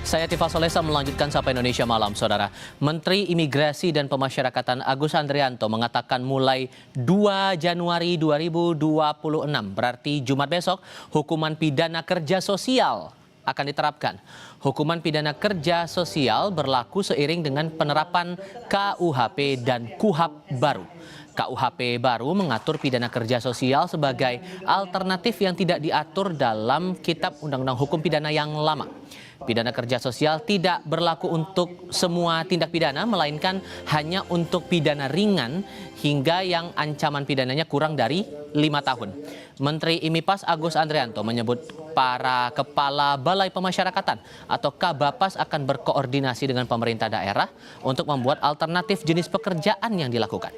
Saya Tifa Solesa melanjutkan Sapa Indonesia Malam, Saudara. Menteri Imigrasi dan Pemasyarakatan Agus Andrianto mengatakan mulai 2 Januari 2026, berarti Jumat besok, hukuman pidana kerja sosial akan diterapkan. Hukuman pidana kerja sosial berlaku seiring dengan penerapan KUHP dan KUHAP baru. KUHP baru mengatur pidana kerja sosial sebagai alternatif yang tidak diatur dalam Kitab Undang-Undang Hukum Pidana yang lama. Pidana kerja sosial tidak berlaku untuk semua tindak pidana, melainkan hanya untuk pidana ringan hingga yang ancaman pidananya kurang dari 5 tahun. Menteri IMIPAS Agus Andrianto menyebut para kepala Balai Pemasyarakatan atau KBAPAS akan berkoordinasi dengan pemerintah daerah untuk membuat alternatif jenis pekerjaan yang dilakukan.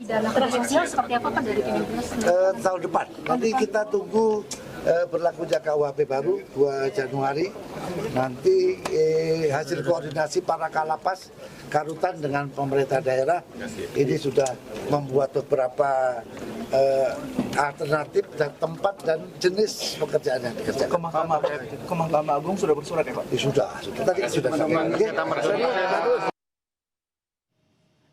Pidana kerja sosial seperti apa Pak dari Kemenkes? Tahun depan. Nanti kita tunggu berlakunya KUHP baru 2 Januari. Nanti hasil koordinasi para Kalapas, Karutan dengan pemerintah daerah ini sudah membuat beberapa alternatif dan tempat dan jenis pekerjaan yang dikerjakan. Ke Mahkamah Agung sudah bersurat ya Pak? Sudah. Tadi sudah sampaikan.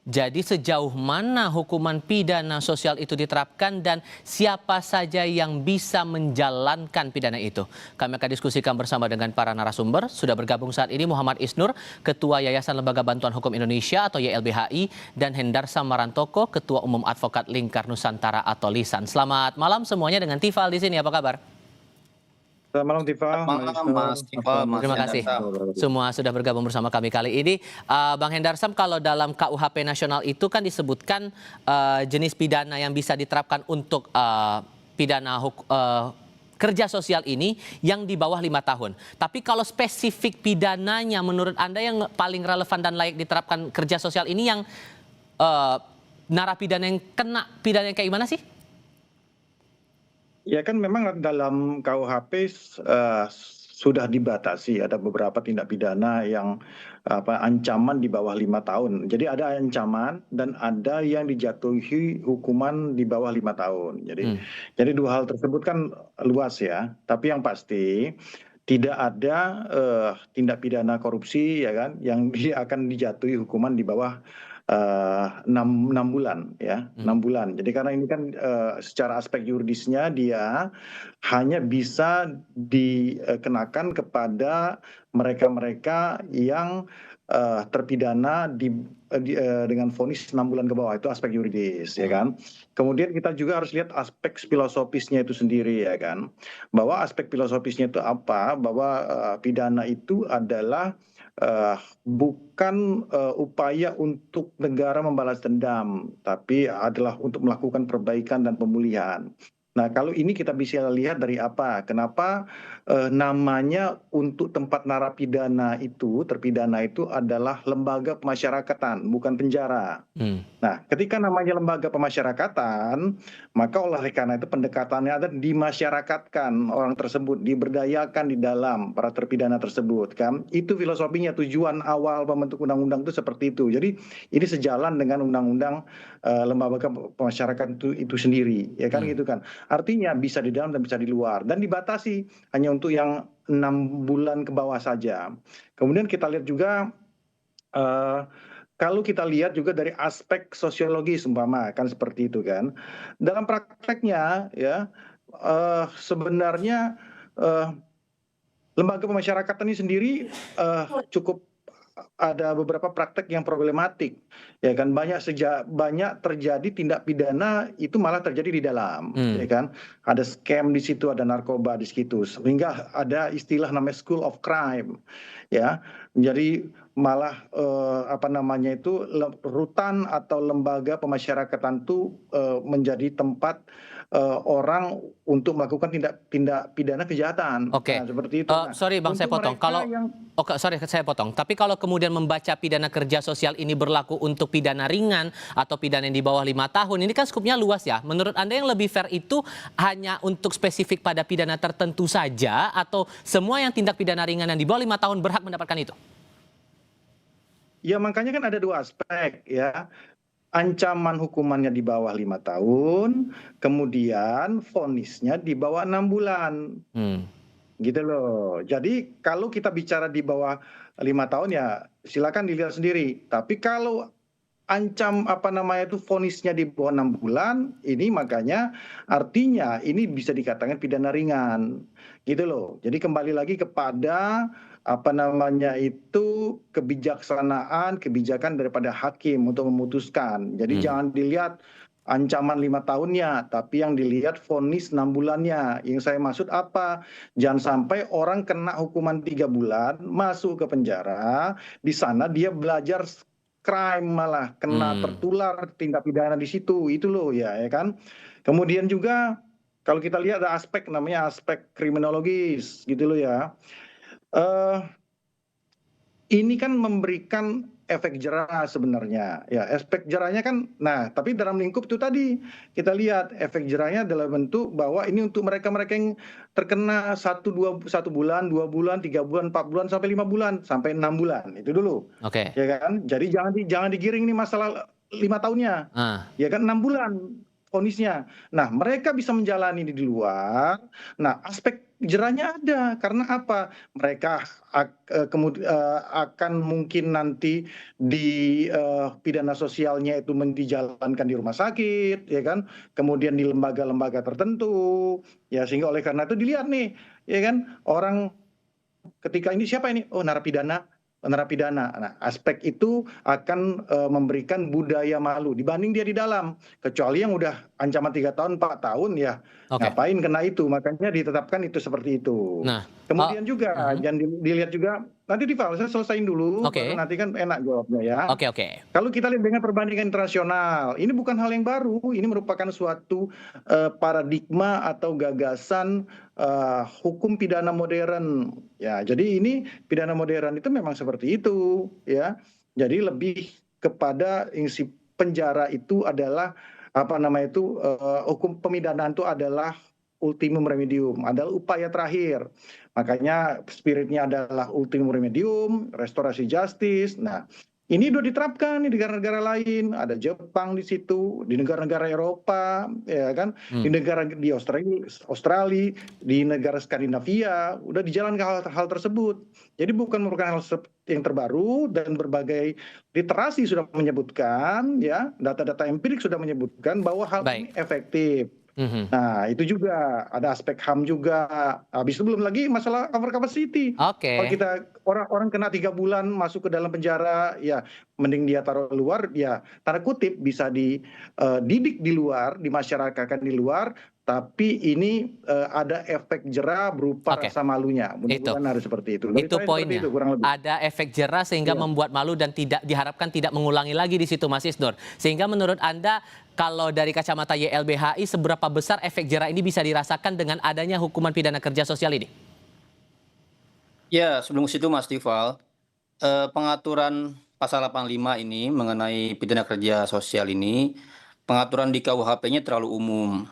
Jadi sejauh mana hukuman pidana sosial itu diterapkan dan siapa saja yang bisa menjalankan pidana itu? Kami akan diskusikan bersama dengan para narasumber. Sudah bergabung saat ini Muhammad Isnur, Ketua Yayasan Lembaga Bantuan Hukum Indonesia atau YLBHI, dan Hendarsam Marantoko, Ketua Umum Advokat Lingkar Nusantara atau LISAN. Selamat malam semuanya dengan Tifal di sini. Apa kabar? Selamat malam Tifa. Selamat malam Mas Tifa. Terima kasih semua sudah bergabung bersama kami kali ini. Bang Hendarsam, kalau dalam KUHP nasional itu kan disebutkan jenis pidana yang bisa diterapkan untuk pidana kerja sosial ini yang di bawah 5 tahun. Tapi kalau spesifik pidananya menurut Anda yang paling relevan dan layak diterapkan kerja sosial ini yang narapidana yang kena pidana yang kayak gimana sih? Ya kan memang dalam KUHP sudah dibatasi, ada beberapa tindak pidana yang ancaman di bawah 5 tahun. Jadi ada ancaman dan ada yang dijatuhi hukuman di bawah 5 tahun. Jadi dua hal tersebut kan luas ya. Tapi yang pasti tidak ada tindak pidana korupsi ya kan yang akan dijatuhi hukuman di bawah 6 bulan ya, 6 bulan. Jadi karena ini kan secara aspek yuridisnya dia hanya bisa dikenakan kepada mereka-mereka yang terpidana dengan vonis 6 bulan ke bawah, itu aspek yuridis ya kan. Kemudian kita juga harus lihat aspek filosofisnya itu sendiri ya kan. Bahwa aspek filosofisnya itu apa? Bahwa pidana itu adalah bukan upaya untuk negara membalas dendam, tapi adalah untuk melakukan perbaikan dan pemulihan. Nah, kalau ini kita bisa lihat dari apa? Kenapa namanya untuk tempat narapidana itu, terpidana itu adalah lembaga pemasyarakatan, bukan penjara. Nah, ketika namanya lembaga pemasyarakatan, maka oleh karena itu pendekatannya ada dimasyarakatkan orang tersebut, diberdayakan di dalam para terpidana tersebut, kan? Itu filosofinya, tujuan awal pembentuk undang-undang itu seperti itu. Jadi ini sejalan dengan undang-undang lembaga pemasyarakatan itu sendiri, ya kan gitu kan. Artinya bisa di dalam dan bisa di luar dan dibatasi hanya untuk yang 6 bulan ke bawah saja. Kemudian kita lihat juga kalau kita lihat juga dari aspek sosiologis umpama kan seperti itu kan. Dalam prakteknya ya sebenarnya lembaga pemasyarakatan ini sendiri cukup ada beberapa praktek yang problematik ya kan, banyak terjadi tindak pidana itu malah terjadi di dalam ya kan, ada scam di situ, ada narkoba di situ, sehingga ada istilah namanya school of crime ya. Jadi malah rutan atau lembaga pemasyarakatan itu menjadi tempat orang untuk melakukan tindak pidana kejahatan. Oke. Nah, seperti itu. Sorry Bang, saya potong. Saya potong. Tapi kalau kemudian membaca pidana kerja sosial ini berlaku untuk pidana ringan atau pidana yang di bawah 5 tahun, ini kan skupnya luas ya. Menurut Anda yang lebih fair itu hanya untuk spesifik pada pidana tertentu saja atau semua yang tindak pidana ringan yang di bawah 5 tahun berhak mendapatkan itu? Ya makanya kan ada dua aspek ya. Ancaman hukumannya di bawah 5 tahun, kemudian vonisnya di bawah 6 bulan. gitu loh. Jadi kalau kita bicara di bawah 5 tahun ya silakan dilihat sendiri. Tapi kalau itu vonisnya di bawah 6 bulan, ini makanya artinya ini bisa dikatakan pidana ringan, gitu loh. Jadi kembali lagi kepada kebijakan daripada hakim untuk memutuskan. Jadi jangan dilihat ancaman 5 tahunnya, tapi yang dilihat vonis 6 bulannya. Yang saya maksud apa? Jangan sampai orang kena hukuman 3 bulan, masuk ke penjara, di sana dia belajar crime malah kena tertular tindak pidana di situ, itu loh ya kan. Kemudian juga kalau kita lihat ada aspek namanya aspek kriminologis gitu loh ya. Ini kan memberikan efek jerah sebenarnya ya, efek jerahnya kan, nah tapi dalam lingkup itu tadi kita lihat efek jerahnya dalam bentuk bahwa ini untuk mereka-mereka yang terkena 1 bulan, 2 bulan, 3 bulan, 4 bulan sampai 5 bulan sampai 6 bulan itu dulu. Oke. Ya kan, jadi jangan digiring nih masalah 5 tahunnya, ya kan 6 bulan vonisnya. Nah mereka bisa menjalani di luar. Nah aspek jerahnya ada karena apa? Mereka akan mungkin nanti di pidana sosialnya itu dijalankan di rumah sakit, ya kan? Kemudian di lembaga-lembaga tertentu, ya sehingga oleh karena itu dilihat nih, ya kan? Orang ketika ini siapa ini? Oh narapidana. Nah, aspek itu akan memberikan budaya malu dibanding dia di dalam. Kecuali yang udah ancaman 3 tahun, 4 tahun ya ngapain kena itu. Makanya ditetapkan itu seperti itu. Nah, kemudian juga jangan dilihat juga, nanti Dival, saya selesaiin dulu, baru nanti kan enak jawabnya ya. Oke. Kalau kita lihat dengan perbandingan internasional, ini bukan hal yang baru, ini merupakan suatu paradigma atau gagasan hukum pidana modern. Ya, jadi ini pidana modern itu memang seperti itu, ya. Jadi lebih kepada isi penjara itu adalah hukum pemidanaan itu adalah ultimum remedium, adalah upaya terakhir. Makanya spiritnya adalah ultimum remedium, restorasi justice. Nah, ini sudah diterapkan di negara-negara lain, ada Jepang di situ, di negara-negara Eropa, ya kan, di Australia, di negara Skandinavia, udah dijalankan hal tersebut. Jadi bukan merupakan hal yang terbaru dan berbagai literasi sudah menyebutkan, ya, data-data empirik sudah menyebutkan bahwa hal ini efektif. Nah itu juga ada aspek HAM juga. Habis itu belum lagi masalah over capacity. Kalau kita orang kena 3 bulan masuk ke dalam penjara, ya mending dia taruh luar, ya tanda kutip bisa dididik di luar, dimasyarakatkan di luar. Tapi ini ada efek jerah berupa rasa malunya. Mudah-mudahan harus seperti itu. Itu poinnya. Ada efek jerah sehingga membuat malu dan tidak diharapkan tidak mengulangi lagi di situ, Mas Isnur. Sehingga menurut Anda kalau dari kacamata YLBHI seberapa besar efek jerah ini bisa dirasakan dengan adanya hukuman pidana kerja sosial ini? Ya, sebelum situ Mas Dival, pengaturan pasal 85 ini mengenai pidana kerja sosial ini, pengaturan di KUHP-nya terlalu umum.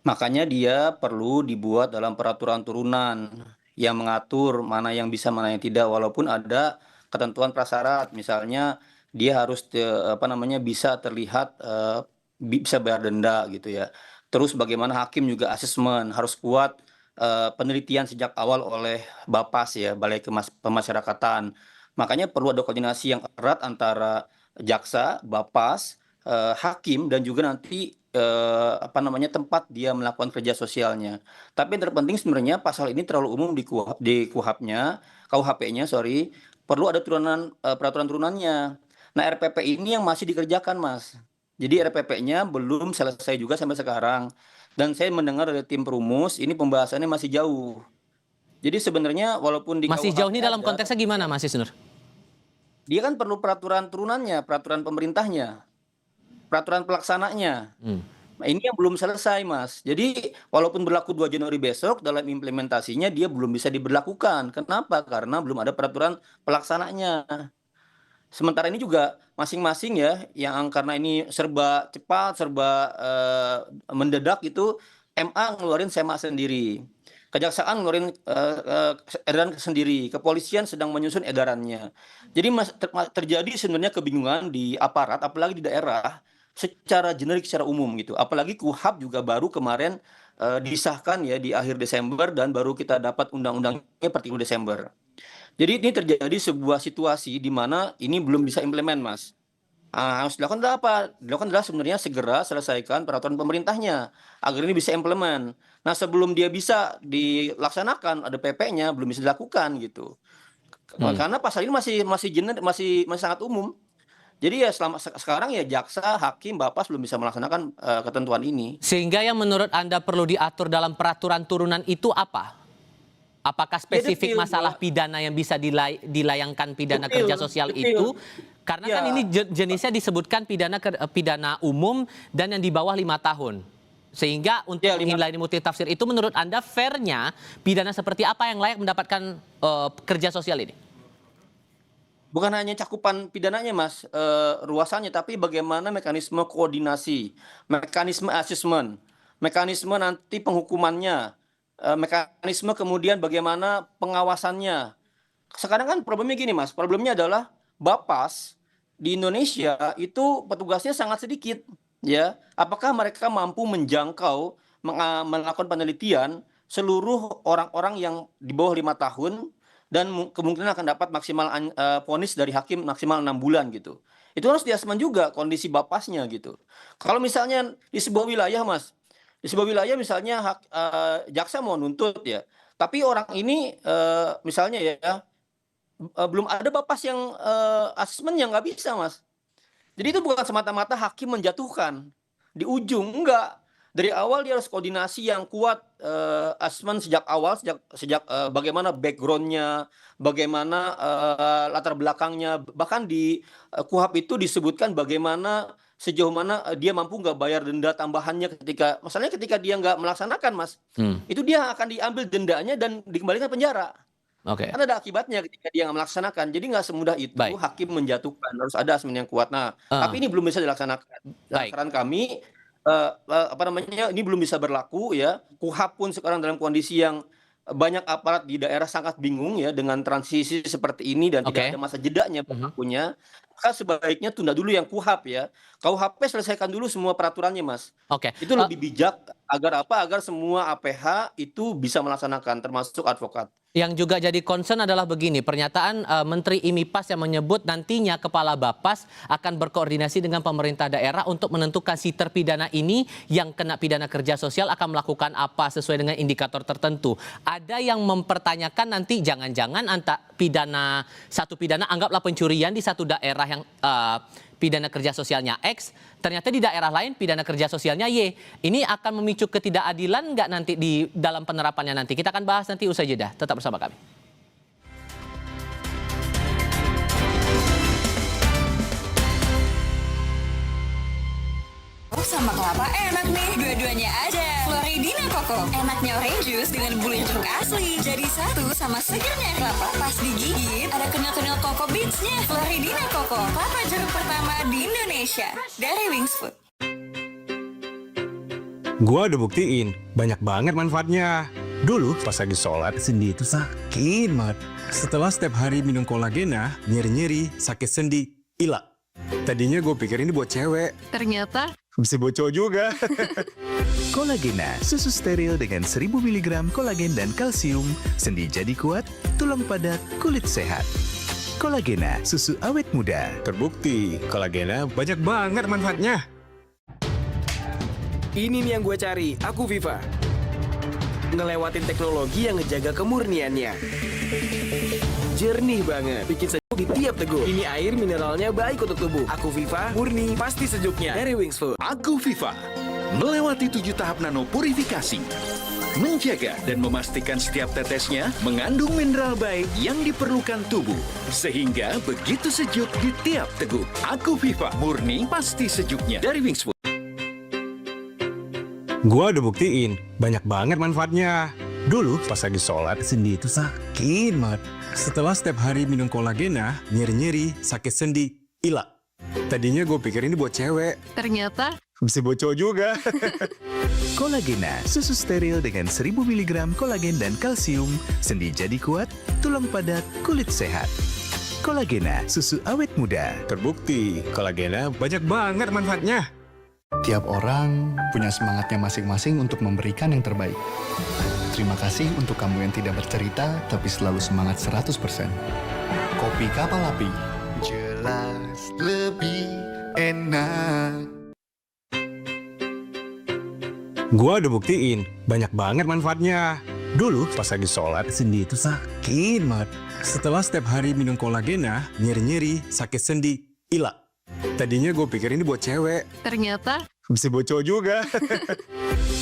Makanya dia perlu dibuat dalam peraturan turunan yang mengatur mana yang bisa, mana yang tidak, walaupun ada ketentuan prasyarat. Misalnya dia harus bisa terlihat bisa bayar denda gitu ya. Terus bagaimana hakim juga asesmen harus kuat penelitian sejak awal oleh Bapas ya, Balai Pemasyarakatan. Makanya perlu ada koordinasi yang erat antara jaksa, Bapas, hakim dan juga nanti tempat dia melakukan kerja sosialnya. Tapi yang terpenting sebenarnya pasal ini terlalu umum di KUHP-nya, perlu ada peraturan turunannya. Nah, RPP ini yang masih dikerjakan, Mas. Jadi RPP-nya belum selesai juga sampai sekarang. Dan saya mendengar dari tim perumus, ini pembahasannya masih jauh. Jadi sebenarnya walaupun di masih KUHP jauh ini dalam konteksnya gimana, Mas Isnur? Dia kan perlu peraturan turunannya, peraturan pemerintahnya, peraturan pelaksananya. Nah, ini yang belum selesai, Mas. Jadi walaupun berlaku 2 Januari besok, dalam implementasinya dia belum bisa diberlakukan. Kenapa? Karena belum ada peraturan pelaksananya. Sementara ini juga masing-masing ya, yang karena ini serba cepat, serba mendadak itu, MA ngeluarin SEMA sendiri. Kejaksaan ngeluarin edaran sendiri, kepolisian sedang menyusun edarannya. Jadi terjadi sebenarnya kebingungan di aparat, apalagi di daerah, secara generik, secara umum gitu. Apalagi KUHP juga baru kemarin disahkan ya di akhir Desember dan baru kita dapat undang-undangnya per 3 Desember. Jadi ini terjadi sebuah situasi di mana ini belum bisa implement, Mas. Harus dilakukan adalah apa? Dilakukan adalah sebenarnya segera selesaikan peraturan pemerintahnya agar ini bisa implement. Nah, sebelum dia bisa dilaksanakan, ada PP-nya belum bisa dilakukan gitu. Karena pasal ini masih sangat umum. Jadi ya sekarang ya jaksa, hakim, Bapas belum bisa melaksanakan ketentuan ini. Sehingga yang menurut Anda perlu diatur dalam peraturan turunan itu apa? Apakah spesifik masalah pidana yang bisa dilayangkan pidana kerja sosial itu? Karena kan ini jenisnya disebutkan pidana umum dan yang di bawah 5 tahun. Sehingga untuk menghindari multitafsir itu menurut Anda fairnya pidana seperti apa yang layak mendapatkan kerja sosial ini? Bukan hanya cakupan pidananya, Mas, ruasannya, tapi bagaimana mekanisme koordinasi, mekanisme asesmen, mekanisme nanti penghukumannya, mekanisme kemudian bagaimana pengawasannya. Sekarang kan problemnya gini, Mas, problemnya adalah Bapas di Indonesia itu petugasnya sangat sedikit, ya. Apakah mereka mampu menjangkau, melakukan penelitian seluruh orang-orang yang di bawah 5 tahun dan kemungkinan akan dapat maksimal vonis dari hakim maksimal 6 bulan gitu. Itu harus diasesmen juga kondisi Bapasnya gitu. Kalau misalnya di sebuah wilayah, Mas, di sebuah wilayah misalnya jaksa mau nuntut ya, tapi orang ini misalnya ya belum ada Bapas yang asesmen yang nggak bisa, Mas. Jadi itu bukan semata-mata hakim menjatuhkan di ujung, enggak. Dari awal dia harus koordinasi yang kuat, asesmen sejak awal, sejak bagaimana background-nya, bagaimana latar belakangnya, bahkan di KUHP itu disebutkan bagaimana sejauh mana dia mampu nggak bayar denda tambahannya ketika dia nggak melaksanakan, Mas. Itu dia akan diambil dendanya dan dikembalikan penjara. Oke. Kan ada akibatnya ketika dia nggak melaksanakan. Jadi nggak semudah itu hakim menjatuhkan, harus ada asesmen yang kuat. Nah, tapi ini belum bisa dilaksanakan. Saran kami ini belum bisa berlaku ya. KUHP pun sekarang dalam kondisi yang banyak aparat di daerah sangat bingung ya dengan transisi seperti ini dan tidak ada masa jedanya berlakunya. Maka sebaiknya tunda dulu yang KUHP ya. KUHP selesaikan dulu semua peraturannya, Mas. Itu lebih bijak agar semua APH itu bisa melaksanakan termasuk advokat. Yang juga jadi concern adalah begini, pernyataan Menteri IMIPAS yang menyebut nantinya Kepala Bapas akan berkoordinasi dengan pemerintah daerah untuk menentukan si terpidana ini yang kena pidana kerja sosial akan melakukan apa sesuai dengan indikator tertentu. Ada yang mempertanyakan nanti jangan-jangan satu pidana anggaplah pencurian di satu daerah yang pidana kerja sosialnya X, ternyata di daerah lain pidana kerja sosialnya Y. Ini akan memicu ketidakadilan nggak nanti di dalam penerapannya nanti? Kita akan bahas nanti usai jeda. Tetap bersama kami. Sama kelapa enak nih, dua-duanya ada. Floridina Coco, enaknya orange juice dengan bulir jeruk asli. Jadi satu sama segernya kelapa, pas digigit ada kenyal-kenyal Coco Beats-nya. Floridina Coco, kelapa jeruk pertama di Indonesia. Dari Wings Food. Gua udah buktiin, banyak banget manfaatnya. Dulu pas lagi sholat, sendi itu sakit banget. Setelah setiap hari minum kolagena, nyeri-nyeri, sakit sendi, hilang. Tadinya gue pikir ini buat cewek. Ternyata bisa buat cowok juga. Kolagena, susu steril dengan 1000 mg kolagen dan kalsium. Sendi jadi kuat, tulang padat, kulit sehat. Kolagena, susu awet muda. Terbukti, kolagena banyak banget manfaatnya. Ini nih yang gue cari, Aku Viva. Ngelewatin teknologi yang ngejaga kemurniannya. Jernih banget, bikin sejuk di tiap teguk. Ini air mineralnya baik untuk tubuh. Aku Viva, murni, pasti sejuknya. Dari Wings Food. Aku Viva, melewati 7 tahap nanopurifikasi. Menjaga dan memastikan setiap tetesnya mengandung mineral baik yang diperlukan tubuh. Sehingga begitu sejuk di tiap teguk. Aku Viva, murni, pasti sejuknya. Dari Wings Food. Gua udah buktiin, banyak banget manfaatnya. Dulu pas lagi sholat, sendi itu sakit banget. Setelah setiap hari minum kolagena, nyeri-nyeri, sakit sendi, hilang. Tadinya gue pikir ini buat cewek. ternyata Bisa buat cowok juga. Kolagena, susu steril dengan 1000 mg kolagen dan kalsium. Sendi jadi kuat, tulang padat, kulit sehat. Kolagena, susu awet muda. Terbukti, kolagena banyak banget manfaatnya. Tiap orang punya semangatnya masing-masing untuk memberikan yang terbaik. Terima kasih untuk kamu yang tidak bercerita, tapi selalu semangat 100%. Kopi Kapal Api, jelas lebih enak. Gua udah buktiin, banyak banget manfaatnya. Dulu pas lagi sholat, sendi itu sakit banget. Setelah setiap hari minum kolagena, nyeri-nyeri, sakit sendi, hilang. Tadinya gue pikir ini buat cewek. Ternyata Bisa buat cowok juga.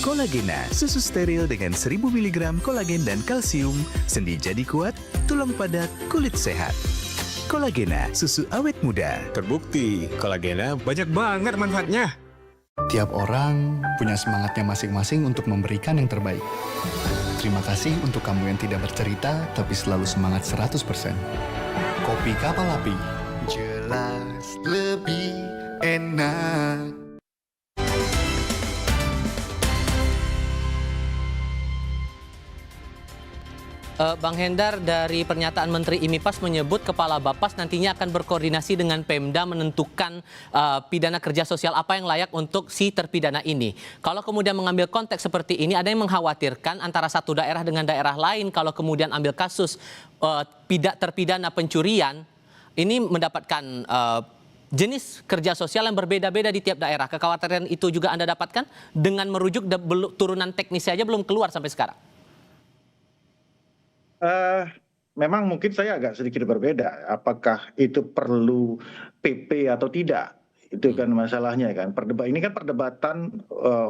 Kolagena, susu steril dengan 1000 mg kolagen dan kalsium. Sendi jadi kuat, tulang padat, kulit sehat. Kolagena, susu awet muda. Terbukti, kolagena banyak banget manfaatnya. Tiap orang punya semangatnya masing-masing untuk memberikan yang terbaik. Terima kasih untuk kamu yang tidak bercerita, tapi selalu semangat 100%. Kopi Kapal Api, jelas lebih enak. Bang Hendar, dari pernyataan Menteri IMIPAS menyebut Kepala Bapas nantinya akan berkoordinasi dengan Pemda menentukan pidana kerja sosial apa yang layak untuk si terpidana ini. Kalau kemudian mengambil konteks seperti ini, ada yang mengkhawatirkan antara satu daerah dengan daerah lain kalau kemudian ambil kasus terpidana pencurian, ini mendapatkan jenis kerja sosial yang berbeda-beda di tiap daerah. Kekhawatiran itu juga Anda dapatkan dengan merujuk turunan teknisnya aja belum keluar sampai sekarang. Memang mungkin saya agak sedikit berbeda. Apakah itu perlu PP atau tidak? Itu kan masalahnya kan. Ini kan perdebatan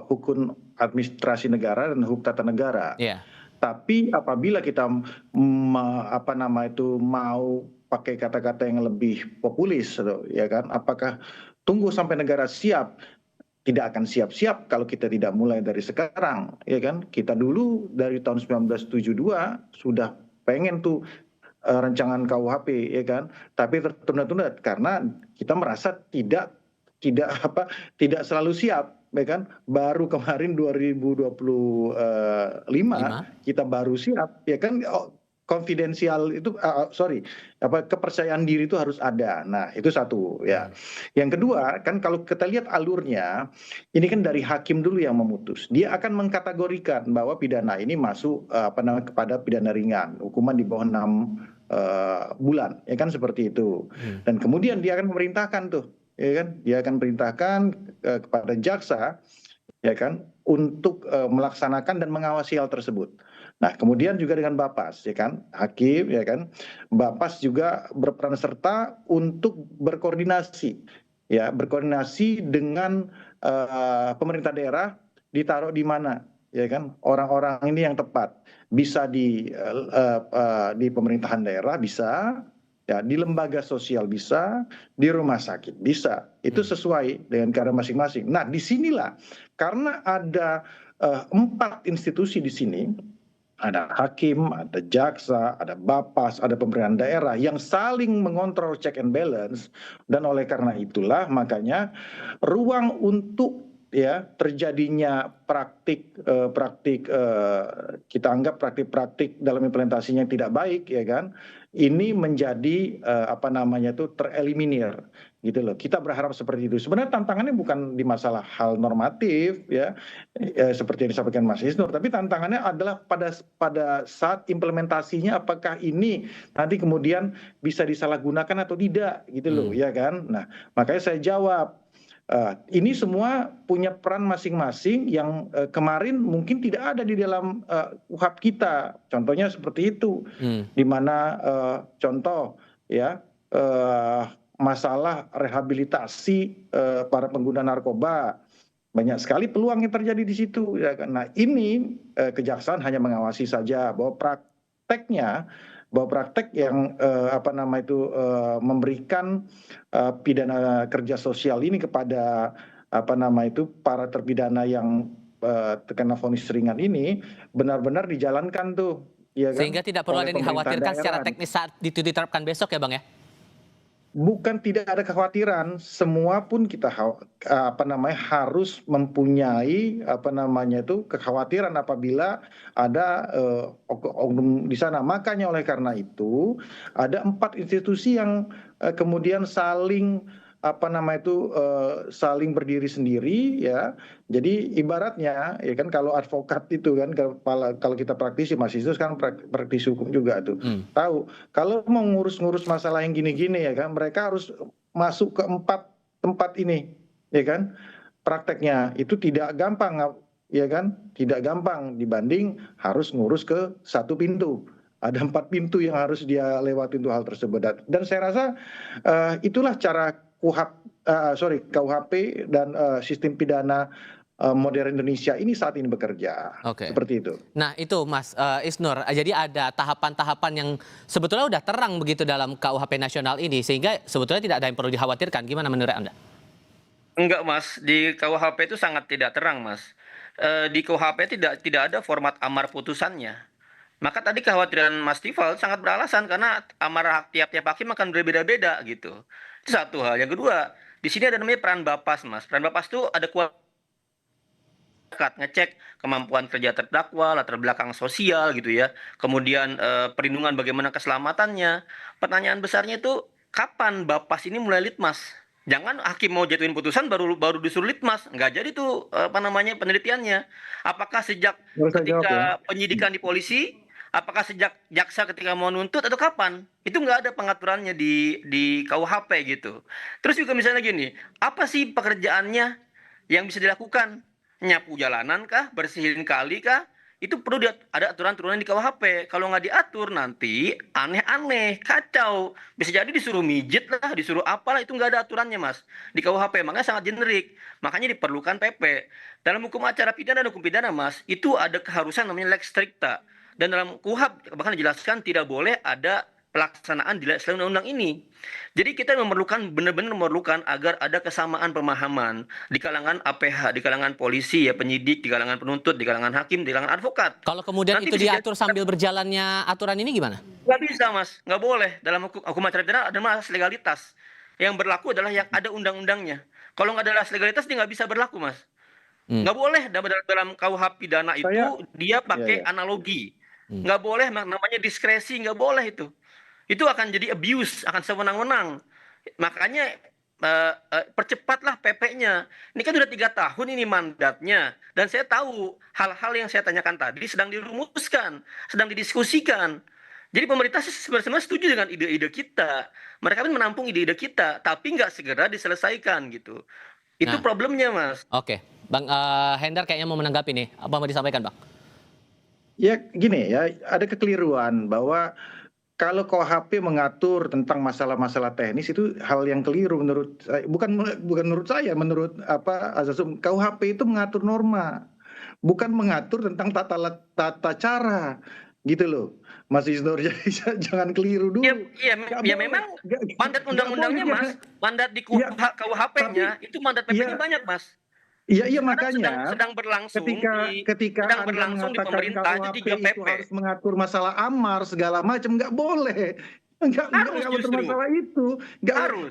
hukum administrasi negara dan hukum tata negara. Yeah. Tapi apabila kita mau pakai kata-kata yang lebih populis, ya kan? Apakah tunggu sampai negara siap? Tidak akan siap-siap kalau kita tidak mulai dari sekarang, ya kan? Kita dulu dari tahun 1972 sudah pengen tuh rancangan KUHP, ya kan? Tapi tertunda-tunda karena kita merasa tidak selalu siap, ya kan? Baru kemarin 2025 kita baru siap, ya kan? Konfidensial itu kepercayaan diri itu harus ada. Nah, itu satu ya. Yang kedua kan kalau kita lihat alurnya ini kan dari hakim dulu yang memutus. Dia akan mengkategorikan bahwa pidana ini masuk kepada pidana ringan, hukuman di bawah 6 bulan, ya kan seperti itu. Dan kemudian dia akan memerintahkan tuh, ya kan? Dia akan perintahkan kepada jaksa, ya kan, untuk melaksanakan dan mengawasi hal tersebut. Nah, kemudian juga dengan Bapas, ya kan, hakim, ya kan, Bapas juga berperan serta untuk berkoordinasi dengan pemerintah daerah, ditaruh di mana, ya kan, orang-orang ini yang tepat, bisa di pemerintahan daerah, bisa, ya, di lembaga sosial bisa, di rumah sakit bisa, itu sesuai dengan keadaan masing-masing. Nah, disinilah karena ada 4 institusi di sini. Ada hakim, ada jaksa, ada Bapas, ada pemerintahan daerah yang saling mengontrol check and balance, dan oleh karena itulah makanya ruang untuk terjadinya praktik kita anggap praktik dalam implementasinya yang tidak baik, ya kan, ini menjadi tereliminir gitu loh. Kita berharap seperti itu. Sebenarnya tantangannya bukan di masalah hal normatif seperti yang disampaikan Mas Isnur, tapi tantangannya adalah pada saat implementasinya, apakah ini nanti kemudian bisa disalahgunakan atau tidak gitu loh, ya kan. Nah, makanya saya jawab, ini semua punya peran masing-masing yang kemarin mungkin tidak ada di dalam UHAP kita. Contohnya seperti itu, di mana contoh masalah rehabilitasi para pengguna narkoba, banyak sekali peluang yang terjadi di situ. Ya kan? Nah, ini kejaksaan hanya mengawasi saja bahwa praktek yang memberikan pidana kerja sosial ini kepada para terpidana yang terkena vonis ringan ini benar-benar dijalankan tuh, ya kan? Sehingga tidak perlu ada yang dikhawatirkan secara teknis saat diterapkan besok, ya Bang ya? Bukan tidak ada kekhawatiran, semua pun kita harus mempunyai kekhawatiran apabila ada oknum di sana. Makanya oleh karena itu ada 4 institusi yang kemudian saling saling berdiri sendiri ya. Jadi ibaratnya ya kan kalau advokat itu kan kalau kita praktisi mahasiswa kan praktisi hukum juga tuh. Tahu kalau mau ngurus-ngurus masalah yang gini-gini ya kan mereka harus masuk ke 4 tempat ini ya kan. Prakteknya itu tidak gampang ya kan? Tidak gampang dibanding harus ngurus ke 1 pintu. Ada 4 pintu yang harus dia lewati untuk hal tersebut. Dan saya rasa itulah cara KUHP dan sistem pidana modern Indonesia ini saat ini bekerja. Seperti itu. Nah itu Mas Isnur, jadi ada tahapan-tahapan yang sebetulnya udah terang begitu dalam KUHP nasional ini, sehingga sebetulnya tidak ada yang perlu dikhawatirkan. Gimana menurut Anda? Enggak Mas, di KUHP itu sangat tidak terang Mas. Di KUHP tidak ada format amar putusannya. Maka tadi kekhawatiran Mas Tifal sangat beralasan karena amar tiap-tiap hakim akan berbeda-beda gitu. Itu satu hal. Yang kedua, di sini ada namanya peran Bapas Mas. Peran Bapas itu ada ngecek kemampuan kerja terdakwa, latar belakang sosial gitu ya. Kemudian perlindungan bagaimana keselamatannya. Pertanyaan besarnya itu kapan Bapas ini mulai litmas? Jangan hakim mau jatuhin putusan baru disuruh litmas, nggak jadi tuh penelitiannya. Apakah sejak ketika penyidikan di polisi, apakah sejak jaksa ketika mau nuntut atau kapan? Itu nggak ada pengaturannya di KUHP gitu. Terus juga misalnya gini, apa sih pekerjaannya yang bisa dilakukan? Nyapu jalanan kah? Bersihin kali kah? Itu perlu ada aturan-aturan di KUHP. Kalau nggak diatur nanti aneh-aneh, kacau. Bisa jadi disuruh mijit lah, disuruh apalah, itu nggak ada aturannya Mas. Di KUHP, makanya sangat generik. Makanya diperlukan PP. Dalam hukum acara pidana dan hukum pidana Mas, itu ada keharusan namanya lex stricta. Dan dalam KUHP bahkan dijelaskan tidak boleh ada pelaksanaan di selain undang-undang ini. Jadi kita benar-benar memerlukan agar ada kesamaan pemahaman di kalangan APH, di kalangan polisi, ya penyidik, di kalangan penuntut, di kalangan hakim, di kalangan advokat. Kalau kemudian Nanti itu diatur sambil berjalannya aturan ini gimana? Nggak bisa Mas, nggak boleh. Dalam hukum acara pidana ada mas legalitas. Yang berlaku adalah yang ada undang-undangnya. Kalau nggak ada legalitas dia nggak bisa berlaku Mas. Nggak boleh dalam KUHP pidana itu dia pakai analogi. Nggak boleh namanya diskresi, nggak boleh itu. Itu akan jadi abuse, akan sewenang-wenang. Makanya percepatlah PP-nya. Ini kan sudah 3 tahun ini mandatnya. Dan saya tahu hal-hal yang saya tanyakan tadi sedang dirumuskan, sedang didiskusikan. Jadi pemerintah sebenarnya setuju dengan ide-ide kita. Mereka kan menampung ide-ide kita, tapi nggak segera diselesaikan gitu. Itu problemnya Mas. Oke, Bang Hendar kayaknya mau menanggapi nih. Apa mau disampaikan Bang? Ya gini ya, ada kekeliruan bahwa kalau KUHP mengatur tentang masalah-masalah teknis itu hal yang keliru menurut saya. Bukan menurut saya, menurut azas KUHP itu mengatur norma, bukan mengatur tentang tata cara, gitu loh, Mas Isnur. Jadi jangan keliru dulu. Ya memang mandat undang-undangnya Mas, mandat di KUHP-nya itu mandat PP-nya banyak Mas. Iya makanya sedang berlangsung ketika sedang berlangsung di pemerintah itu 3 PP. Itu harus mengatur masalah amar segala macam, nggak boleh. Nggak mengatur masalah itu. Nggak harus.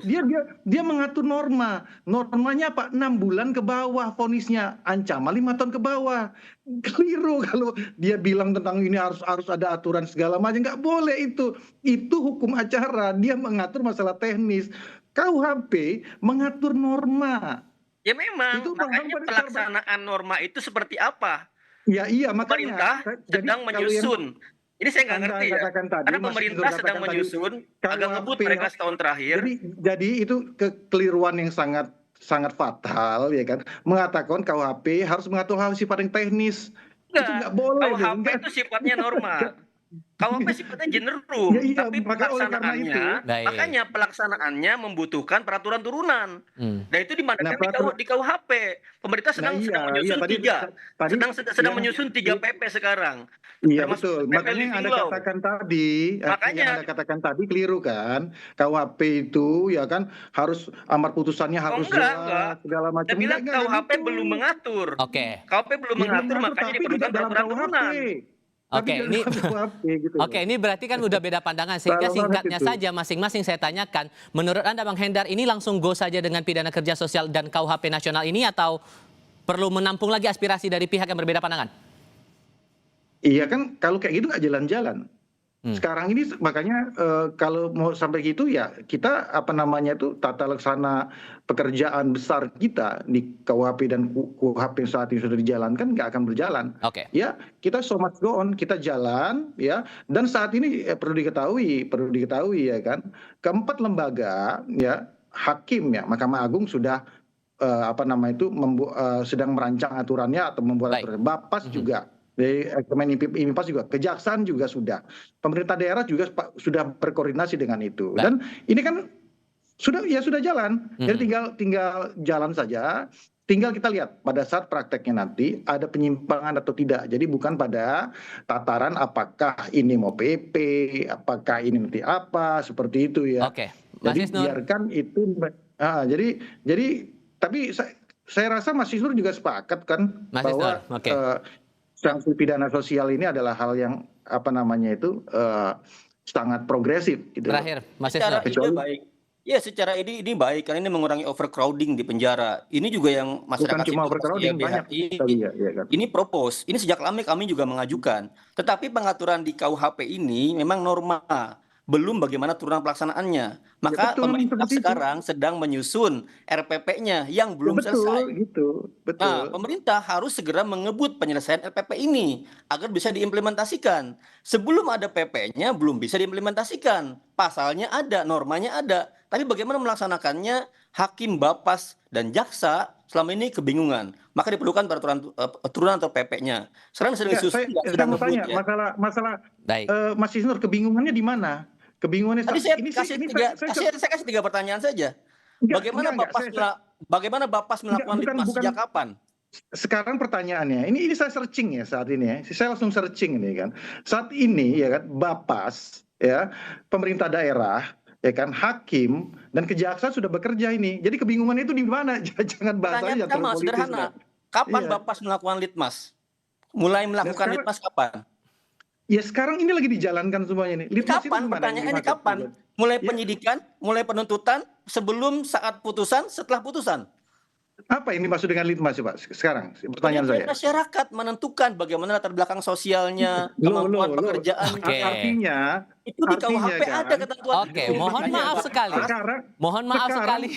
Dia mengatur norma. Normanya apa? 6 bulan ke bawah vonisnya, ancaman 5 tahun ke bawah. Keliru kalau dia bilang tentang ini harus ada aturan segala macam. Nggak boleh itu. Itu hukum acara. Dia mengatur masalah teknis. KUHP mengatur norma. Ya memang, makanya pelaksanaan norma itu seperti apa? Ya iya, makanya pemerintah sedang menyusun. Ini saya nggak ngerti ya. Karena pemerintah sedang menyusun, agak ngebut mereka setahun terakhir. Jadi itu kekeliruan yang sangat fatal ya kan. Mengatakan KUHP harus mengatur hal sifat yang teknis. Itu nggak boleh. KUHP itu sifatnya norma. KUHP sifatnya generum, tapi pelaksanaannya membutuhkan peraturan turunan. Dan itu dimandatkan di KUHP. Pemerintah sedang menyusun menyusun 3 PP sekarang. Iya betul. Makanya yang Anda katakan tadi keliru kan. KUHP itu ya kan harus amar putusannya harus jelas segala macam. Dia bilang KUHP belum mengatur. KUHP belum mengatur, makanya diperlukan peraturan turunan. Ini berarti kan udah beda pandangan, sehingga singkatnya saja masing-masing saya tanyakan, menurut Anda Bang Hendar ini langsung go saja dengan pidana kerja sosial dan KUHP nasional ini atau perlu menampung lagi aspirasi dari pihak yang berbeda pandangan? Iya kan, kalau kayak gitu nggak jalan-jalan. Sekarang ini makanya kalau mau sampai gitu ya kita tata laksana pekerjaan besar kita di KUHP dan KUHP yang saat ini sudah dijalankan nggak akan berjalan. Oke. Ya kita so much go on, kita jalan ya, dan saat ini perlu diketahui ya kan, keempat lembaga ya hakim ya Mahkamah Agung sudah sedang merancang aturannya atau membuat aturan. Bapas juga. Dari Kemenimpas juga, Kejaksaan juga sudah, pemerintah daerah juga sudah berkoordinasi dengan itu. Dan ini kan sudah jalan, jadi tinggal jalan saja. Tinggal kita lihat pada saat prakteknya nanti ada penyimpangan atau tidak. Jadi bukan pada tataran apakah ini mau PP, apakah ini nanti apa, seperti itu ya. Oke, Mas Jadi Isnur. biarkan itu. Jadi tapi saya rasa Mas Isnur juga sepakat kan Mas bahwa Isnur, oke. sanksi pidana sosial ini adalah hal yang sangat progresif gitu. Terakhir, Mas Secara Isnur. ide baik. Ya, secara ini baik karena ini mengurangi overcrowding di penjara. Ini juga yang masyarakat Bukan cuma sipil overcrowding, pasti banyak LBHI. tadi ya kan. Ini propose. Ini sejak lama kami juga mengajukan. Tetapi pengaturan di KUHP ini memang norma, belum bagaimana turunan pelaksanaannya. Maka betul, pemerintah seperti itu. sekarang sedang menyusun RPP-nya yang belum selesai. Betul. Nah, pemerintah harus segera mengebut penyelesaian LPP ini agar bisa diimplementasikan. Sebelum ada PP-nya belum bisa diimplementasikan. Pasalnya ada, normanya ada. Tapi bagaimana melaksanakannya, hakim, bapas, dan jaksa selama ini kebingungan. Maka diperlukan peraturan turunan atau PP-nya. Sekarang sedang disusun, Saya mau tanya masalah Baik. Mas Isnur kebingungannya di mana? Kebingungannya Tadi saya kasih 3 pertanyaan saja. Bagaimana Bapas melakukan litmas sejak kapan? Sekarang pertanyaannya, ini saya searching ya saat ini ya. Saya langsung searching ini kan. Saat ini ya kan Bapas ya, pemerintah daerah ya kan, hakim dan kejaksaan sudah bekerja ini. Jadi kebingungan itu di mana? Jangan bahasanya Pertanyaan sederhana. Kapan Bapas melakukan litmas? Mulai melakukan litmas kapan? Ya sekarang ini lagi dijalankan semuanya nih. Litmas itu Kapan? gimana? Pertanyaannya kapan? Mulai penyidikan, mulai penuntutan, sebelum, saat putusan, setelah putusan. Apa yang dimaksud dengan litmas Pak? Sekarang pertanyaan saya. Masyarakat menentukan bagaimana latar belakang sosialnya, kemampuan pekerjaan. Artinya itu di KUHP kan, ada ketentuan. Oke, mohon maaf sekali.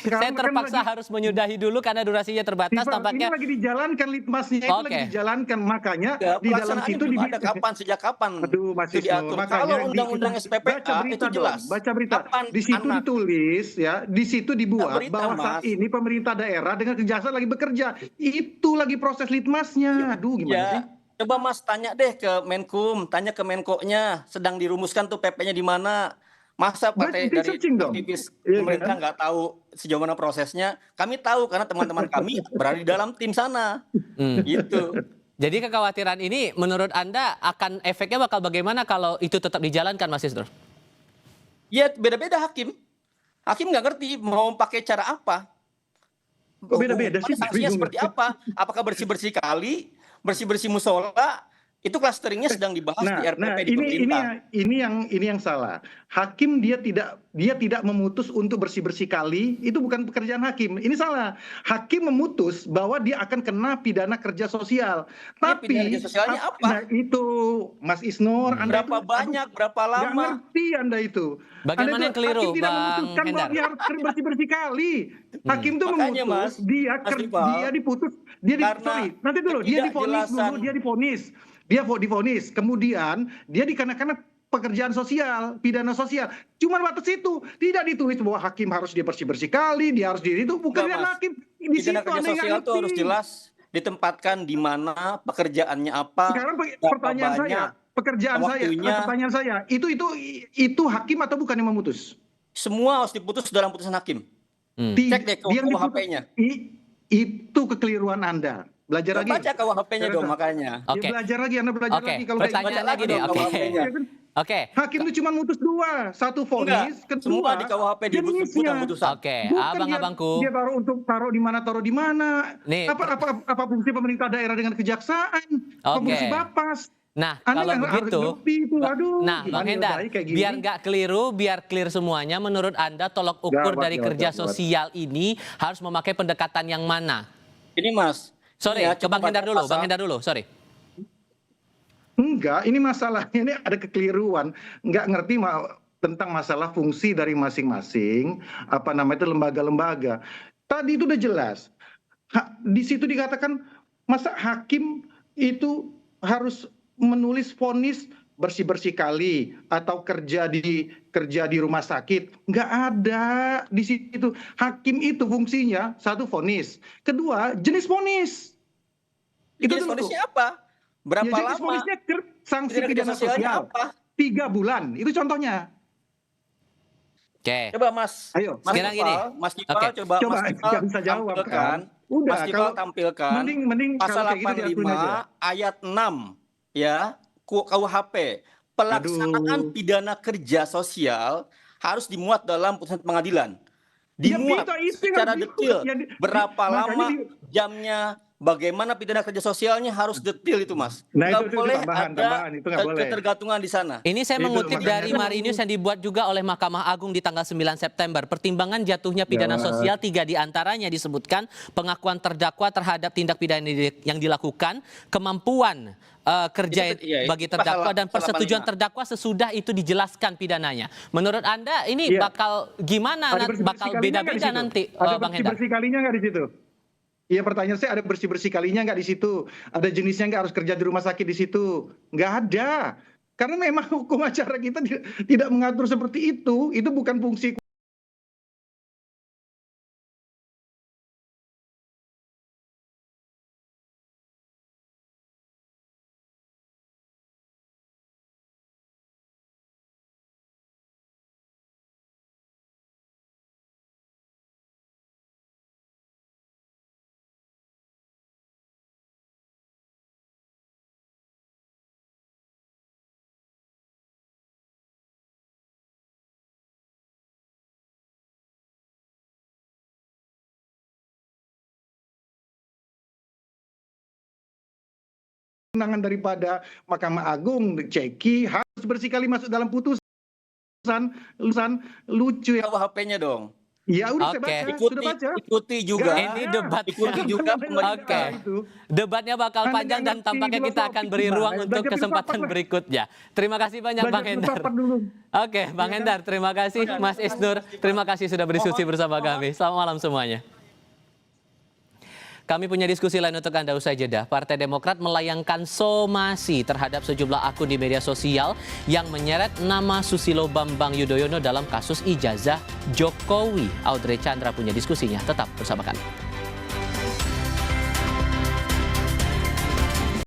Saya terpaksa harus menyudahi dulu karena durasinya terbatas. Tampaknya ini lagi dijalankan litmasnya itu lagi dijalankan, makanya di dalam situ ada kapan, sejak kapan? Aduh, Mas itu diatur. Makanya Kalau undang-undang SPPA itu jelas. Baca berita. Di situ ditulis ya, di situ dibuat bahwa saat ini pemerintah daerah dengan kejaksaan lagi bekerja. Itu lagi proses litmasnya. Aduh, gimana sih? Coba Mas tanya deh ke Menkum, tanya ke Menko-nya, sedang dirumuskan tuh PP-nya di mana. Masa partai dari aktivis pemerintah nggak tahu sejauh mana prosesnya? Kami tahu karena teman-teman kami berada di dalam tim sana. Gitu. Jadi kekhawatiran ini menurut Anda akan efeknya bakal bagaimana kalau itu tetap dijalankan, Mas Isnur? Ya beda-beda hakim. Hakim nggak ngerti mau pakai cara apa. Beda-beda sih. Sanksinya seperti apa? Apakah bersih-bersih kali? Bersih-bersih musola, itu clusteringnya sedang dibahas di RPP di pemerintah. Ini yang salah. Hakim dia tidak memutus untuk bersih-bersih kali, itu bukan pekerjaan hakim. Ini salah. Hakim memutus bahwa dia akan kena pidana kerja sosial. Tapi pidana kerja sosialnya apa? Nah, itu Mas Isnur, berapa banyak, berapa lama? Nggak ngerti Anda itu. Bagaimana yang keliru, Hakim tidak Bang memutuskan bahwa Hendar? dia harus bersih-bersih kali. Hakim itu Makanya, memutus, Mas, dia diputus, dia difonis, kemudian dia dikenakan pekerjaan sosial, pidana sosial. Cuma batas itu, tidak ditulis bahwa hakim harus dia bersih-bersih kali, dia harus diri itu bukan hakim. Di situ Pidana kerja Anda sosial itu harus jelas ditempatkan di mana, pekerjaannya apa. Sekarang pertanyaan saya, itu hakim atau bukan yang memutus? Semua harus diputus dalam putusan hakim. Cek deh KUHP-nya. Itu kekeliruan Anda. Belajar lagi. Baca KUHP-nya dong makanya. Oke. Belajar lagi, Anda belajar lagi. Kalau pertanyaan lagi deh. Oke. Hakim itu cuma mutus 2, satu vonis, semua di KUHP diputuskan putusan. Oke, abang-abangku. Dia taruh di mana. Nih. Apa fungsi pemerintah daerah dengan kejaksaan? Apa fungsi Bapas? Nah, kalau begitu, Bang Hendar, biar nggak keliru, biar clear semuanya, menurut Anda tolok ukur dari kerja sosial ini harus memakai pendekatan yang mana? Ini Mas. Sorry, ke Bang Hendar dulu, sorry. Enggak, ini masalahnya ini ada kekeliruan, nggak ngerti tentang masalah fungsi dari masing-masing lembaga-lembaga. Tadi itu udah jelas. Di situ dikatakan masa hakim itu harus menulis vonis bersih-bersih kali atau kerja di rumah sakit. Nggak ada di situ. Hakim itu fungsinya satu vonis, kedua jenis vonis. Itu Jenis dulu. vonisnya apa? Berapa jenis lama? vonisnya sanksi Tindak pidana sosialnya sosial apa? 3 bulan. Itu contohnya. Oke. Coba Mas. Ayo. Sekarang gini. Mas Gipal, Oke. coba Coba, Mas Gipal nggak bisa jawab, tampilkan. kan? Udah, Mas Gipal kalau- tampilkan mending pasal kalau kayak gitu diakuin 85 aja. ayat 6 ya KUHP. Pelaksanaan Aduh. pidana kerja sosial harus dimuat dalam putusan pengadilan. Ya, Dimuat itu yang secara harus detail. makanya Berapa lama di- jamnya, bagaimana pidana kerja sosialnya harus detail itu, Mas. Nah, Nggak itu boleh tambahan, ada itu nggak boleh. ketergantungan di sana. Ini saya Itu mengutip makanya dari itu. Marinius yang dibuat juga oleh Mahkamah Agung di tanggal 9 September. Pertimbangan jatuhnya pidana Ya. sosial 3 diantaranya disebutkan pengakuan terdakwa terhadap tindak pidana yang dilakukan, kemampuan kerja Itu, iya, bagi itu pasal terdakwa dan persetujuan 85. terdakwa sesudah itu dijelaskan pidananya. Menurut Anda ini Iya. bakal gimana? Ada bersih-bersih Bakal kalinya nggak di beda-beda situ? nanti, Ada Bang Hendar? bersih-bersih kalinya nggak di situ? Iya, pertanyaan saya ada bersih-bersih kalinya nggak di situ? Ada jenisnya nggak harus kerja di rumah sakit di situ? Nggak ada. Karena memang hukum acara kita tidak mengatur seperti itu. Itu bukan fungsi. Kewenangan daripada Mahkamah Agung, ceki harus bersikali masuk dalam putusan. Lucu ya. KUHP-nya dong. Ya udah saya Oke. baca, Ikuti, sudah baca. ikuti juga. Ini debat. Ikuti juga pemerintah. Oke. Itu. Debatnya bakal Anda panjang nggak dan ngerti tampaknya kita akan beri filsafat ruang gimana? untuk Belajar kesempatan filsafat lah. berikutnya. Terima kasih banyak Bang Belajar Hendar. filsafat dulu. Oke, Bang Hendar, terima kasih. Mas Isnur, terima kasih sudah berdiskusi bersama kami. Selamat malam semuanya. Kami punya diskusi lain untuk Anda usai jeda. Partai Demokrat melayangkan somasi terhadap sejumlah akun di media sosial yang menyeret nama Susilo Bambang Yudhoyono dalam kasus ijazah Jokowi. Audrey Chandra punya diskusinya. Tetap bersama kami.